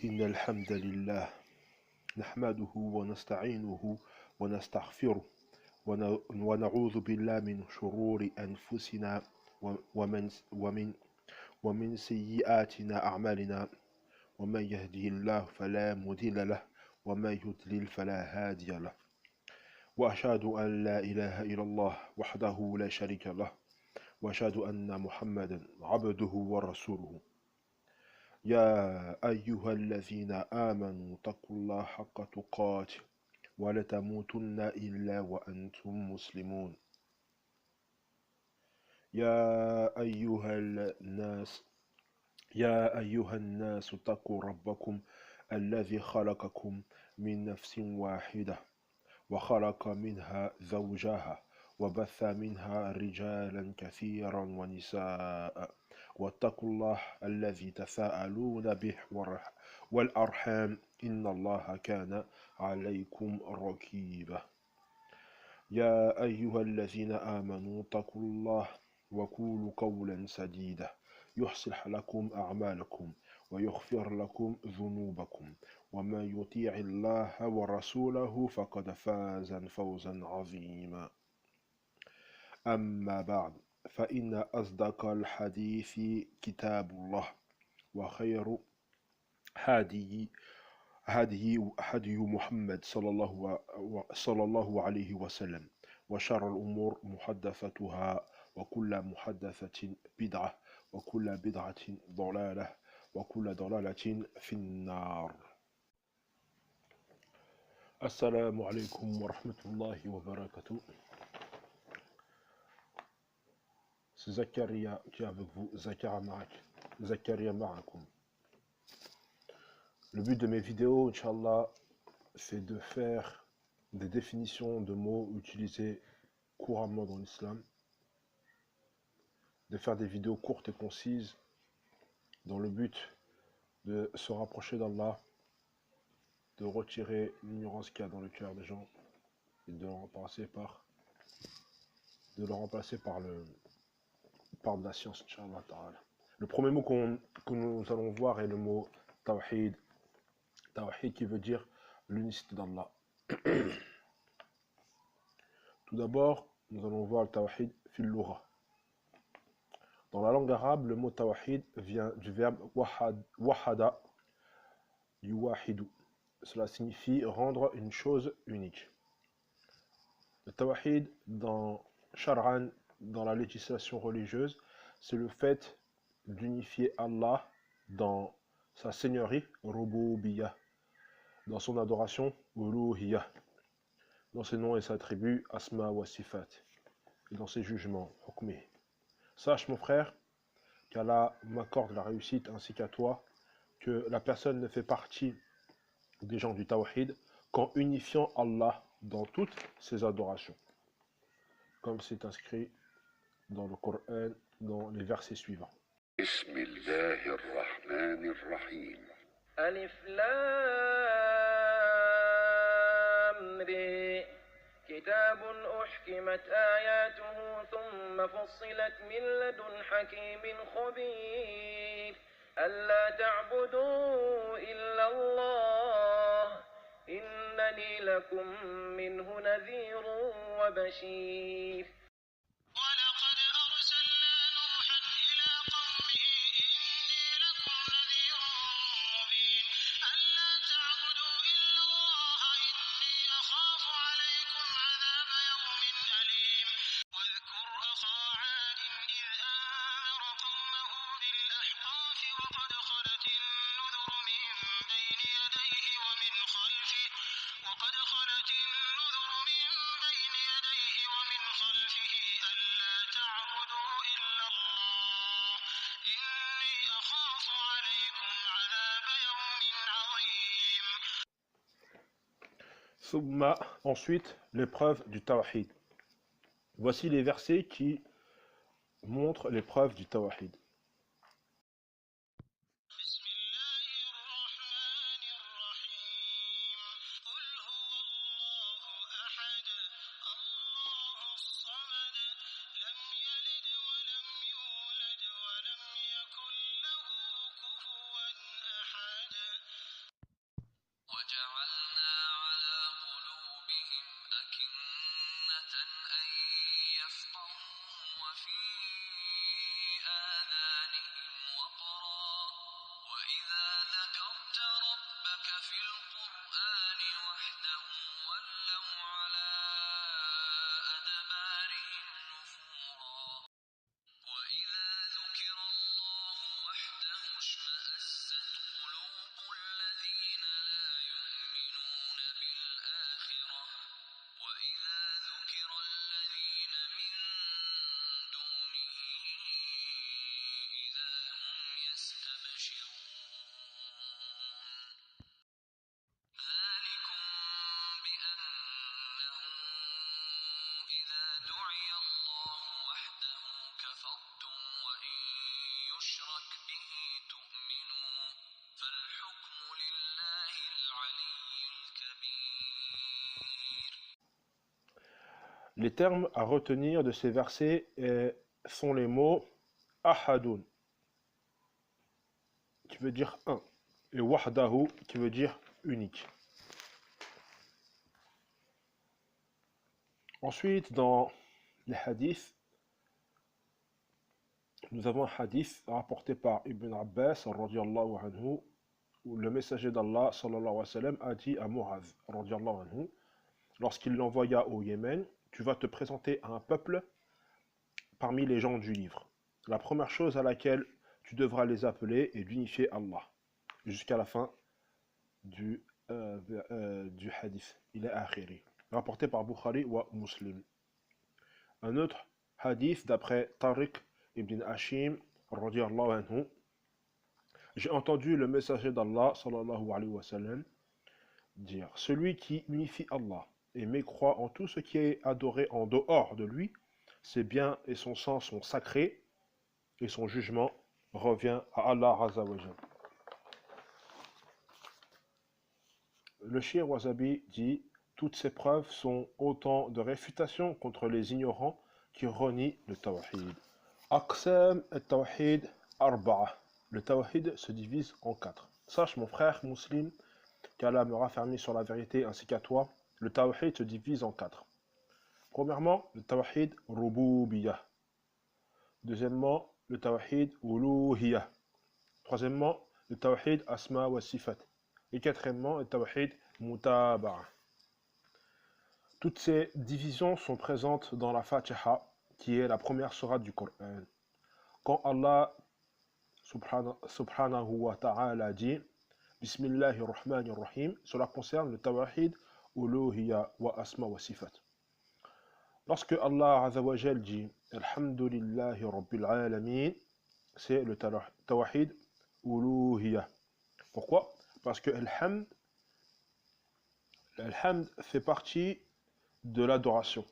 إن الحمد لله نحمده ونستعينه ونستغفره ونعوذ بالله من شرور أنفسنا ومن سيئاتنا أعمالنا ومن يهده الله فلا مضل له ومن يضلل فلا هادي له وأشهد أن لا إله إلا الله وحده لا شريك له وأشهد أن محمدا عبده ورسوله يا أيها الذين آمنوا اتقوا الله حق تقاته ولا تموتن إلا وأنتم مسلمون يا أيها الناس اتقوا ربكم الذي خلقكم من نفس واحدة وخلق منها زوجها وبث منها رجالا كثيرا ونساء واتقوا الله الذي تساءلون به والأرحام إن الله كان عليكم رقيبا يا أيها الذين آمنوا اتقوا الله وقولوا قولا سديدا يصلح لكم أعمالكم ويغفر لكم ذنوبكم ومن يطيع الله ورسوله فقد فاز فوزا عظيما أما بعد فإن أصدق الحديث كتاب الله وخير هدي محمد صلى الله عليه وسلم وشر الأمور محدثتها وكل محدثة بدعة وكل بدعة ضلالة وكل ضلالة في النار. Assalamu alaikum wa rahmatullahi wa barakatuh. C'est Zakaria qui est avec vous, Zakaria Ma'akum. Le but de mes vidéos, Inch'Allah, c'est de faire des définitions de mots utilisés couramment dans l'islam, de faire des vidéos courtes et concises dans le but de se rapprocher d'Allah, de retirer l'ignorance qu'il y a dans le cœur des gens et de le remplacer par de la science, Inch'Allah ta'ala. Le premier mot que nous allons voir est le mot Tawhid. Tawhid qui veut dire l'unicité d'Allah. Tout d'abord, nous allons voir le Tawhid fil lugha. Dans la langue arabe, le mot Tawhid vient du verbe wahada, yuwahidu. Cela signifie rendre une chose unique. Le Tawhid dans Shar'an, dans la législation religieuse, c'est le fait d'unifier Allah dans sa seigneurie, Rububiyyah, dans son adoration, Uluhiyyah, dans ses noms et ses attributs, Asma wa Sifat, et dans ses jugements, Hukmi. Sache mon frère, qu'Allah m'accorde la réussite ainsi qu'à toi, que la personne ne fait partie des gens du Tawhid qu'en unifiant Allah dans toutes ses adorations, comme c'est inscrit dans le Coran, dans les versets suivants. Bismillahirrahmanirrahim. Alif Lam Ra. كتاب أحكمت آياته ثم فصلت من لدن حكيم خبير ألا تعبدوا إلا الله إنني لكم منه نذير وبشير ولقد أرسلنا نوحا إلى قومه إني لكم نذير مبين ألا تعبدوا إلا الله إني أخاف عليكم عذاب يوم أليم واذكر أخا عاد إذ أنذر قومه بالأحقاف وقد خلت النذر من بين يديه ومن خلفه ألا تعبدوا إلا الله إني أخاف عليكم عذاب يوم عظيم. Ensuite, l'épreuve du Tawhid. Voici les versets qui montrent l'épreuve du Tawhid. في آذانهم وقرا وإذا ذكرت ربك في القرآن وحده ولوا على أدبارهم نفورا وإذا ذكر الله وحده اشمأزت قلوب الذين لا يؤمنون بالآخرة وإذا ذكر الذين من دونه إذا هم يستبشرون ذلكم بأنه إذا دعي الله وحده كفرتم وإن يشرك به تؤمنوا فالحكم لله العلي الكبير. Les termes à retenir de ces versets sont les mots ahadun, qui veut dire un, et wahdahu, qui veut dire unique. Ensuite, dans les hadiths, nous avons un hadith rapporté par Ibn Abbas, radiyallahu anhu, où le messager d'Allah, sallallahu alayhi wa sallam, a dit à Mu'adh, radiyallahu anhu, lorsqu'il l'envoya au Yémen, tu vas te présenter à un peuple parmi les gens du livre. La première chose à laquelle tu devras les appeler est d'unifier Allah, jusqu'à la fin du hadith. Il est akhiri, rapporté par Bukhari ou Muslim. Un autre hadith d'après Tariq ibn Hashim, radiyallahu anhu, j'ai entendu le messager d'Allah, sallallahu alayhi wa sallam, dire, celui qui unifie Allah et mécroit en tout ce qui est adoré en dehors de lui, ses biens et son sang sont sacrés, et son jugement revient à Allah Azza wa Jal. Le Shir Wasabi dit, toutes ces preuves sont autant de réfutations contre les ignorants qui renient le Tawhid. Aqsam al-Tawhid arba'a. Le Tawhid se divise en 4. Sache mon frère musulman, qu'Allah me raffermit sur la vérité ainsi qu'à toi, le Tawhid se divise en 4. Premièrement, le Tawhid Rububiyah. Deuxièmement, le Tawhid Uluhiyah. Troisièmement, le Tawhid Asma wa Sifat. Et quatrièmement, le Tawhid Mutaba'a. Toutes ces divisions sont présentes dans la Fatiha, qui est la première sourate du Coran. Quand Allah subhanahu wa ta'ala dit Bismillahir Rahmanir Rahim, cela concerne le Tawhid Uluhiyya wa Asma wa Sifat. Lorsque Allah Azza wa Jal dit Alhamdulillahi Rabbil Alamin, c'est le Tawhid Uluhiyya. Pourquoi? Parce que Alhamd fait partie de l'adoration.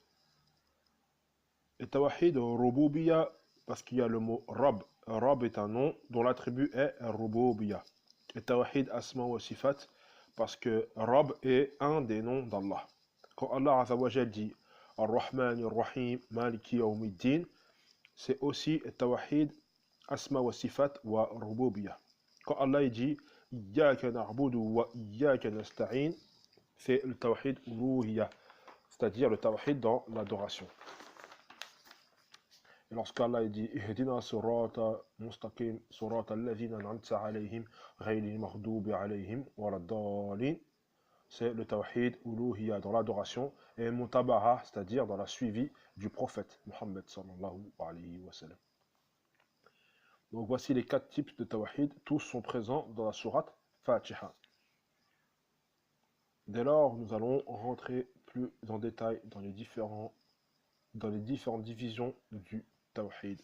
Et Tawhid Rububiyya, parce qu'il y a le mot Rab. Rab est un nom dont l'attribut est Rububiyya. Et Tawhid Asma wa Sifat, parce que Rab est un des noms d'Allah. Quand Allah Azza wa Jal dit Ar-Rahman Ar-Rahim Maliki Yawmiddin, c'est aussi Tawhid Asma wa Sifat wa Rububiyya. Quand Allah dit Iyyaka na'budu wa Iyyaka nasta'in, c'est le Tawhid Uluhiyya, c'est-à-dire le Tawhid dans l'adoration. Et lorsqu'Allah dit Ihdina sirata mustaqim sirata alladhina an'amta alayhim ghayril maghdubi alayhim waladdallin, c'est le Tawhid Uluhiyya dans l'adoration, et Mutaba'a, c'est-à-dire dans la suivi du prophète Muhammad sallallahu alayhi wa sallam. Donc voici les 4 types de Tawhid, tous sont présents dans la sourate Fatiha. Dès lors, nous allons rentrer plus en détail dans les différentes divisions du Tawhid.